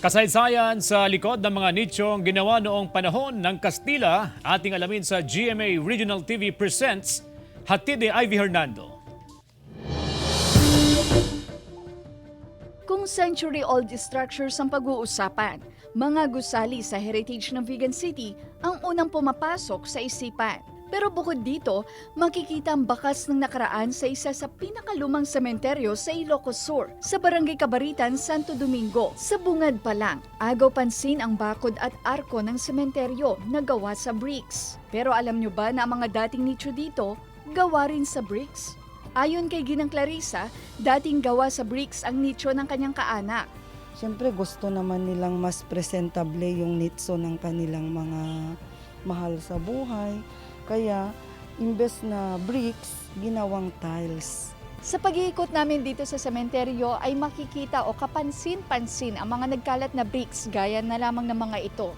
Kasaysayan sa likod ng mga nichong ginawa noong panahon ng Kastila, ating alamin sa GMA Regional TV Presents, hatid ni Ivy Hernando. Kung century-old structures ang pag-uusapan, mga gusali sa heritage ng Vigan City ang unang pumapasok sa isipan. Pero bukod dito, makikita ang bakas ng nakaraan sa isa sa pinakalumang sementeryo sa Ilocos Sur, sa Barangay Cabaritan, Santo Domingo. Sa bungad pa lang, agaw pansin ang bakod at arko ng sementeryo na gawa sa bricks. Pero alam nyo ba na ang mga dating nicho dito, gawa rin sa bricks? Ayon kay Ginang Clarissa, dating gawa sa bricks ang nicho ng kanyang kaanak. Siyempre gusto naman nilang mas presentable yung nitso ng kanilang mga mahal sa buhay. Kaya, imbes na bricks, ginawang tiles. Sa pag-iikot namin dito sa sementeryo ay makikita o kapansin-pansin ang mga nagkalat na bricks gaya na lamang ng mga ito.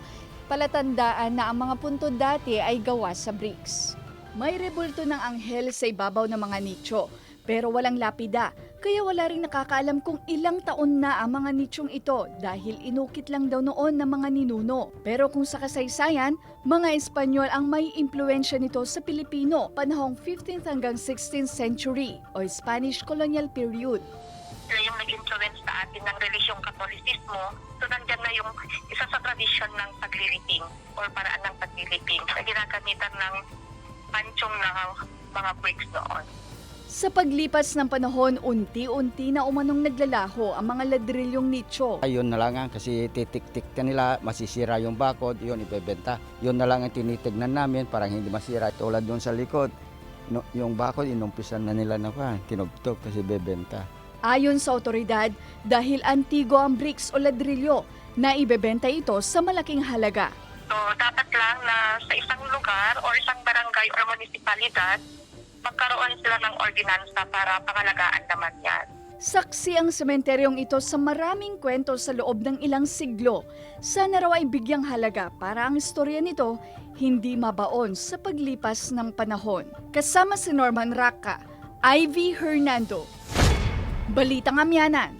Palatandaan na ang mga punto dati ay gawa sa bricks. May rebulto ng anghel sa ibabaw ng mga nicho, pero walang lapida. Kaya wala rin nakakaalam kung ilang taon na ang mga nichong ito dahil inukit lang daw noon ng mga ninuno. Pero kung sa kasaysayan, mga Espanyol ang may impluensya nito sa Pilipino panahong 15th hanggang 16th century o Spanish colonial period. Yung nag-influence sa atin ng relisyong Katolisismo, so nandyan na yung isa sa tradisyon ng pagliliping or paraan ng pagliliping na ginagamitan ng pansyong ng mga bricks doon. Sa paglipas ng panahon, unti-unti na umanong naglalaho ang mga ladrilyong nicho. Ayun na lang kasi titik-tik ka nila, masisira yung bakod, yun ibebenta. Yun na lang ang tinitignan namin, parang hindi masira. Tulad doon sa likod, yung bakod inumpisan na nila na tinugtog kasi bebenta. Ayon sa otoridad, dahil antigo ang bricks o ladrilyo, na ibebenta ito sa malaking halaga. So dapat lang na sa isang lugar or isang barangay or munisipalidad, magkaroon sila ng ordinansa para pangalagaan naman yan. Saksi ang sementeryong ito sa maraming kwento sa loob ng ilang siglo. Sana raw ay bigyang halaga para ang istorya nito hindi mabaon sa paglipas ng panahon. Kasama si Norman Raca, Ivy Hernando, Balitang Amyanan.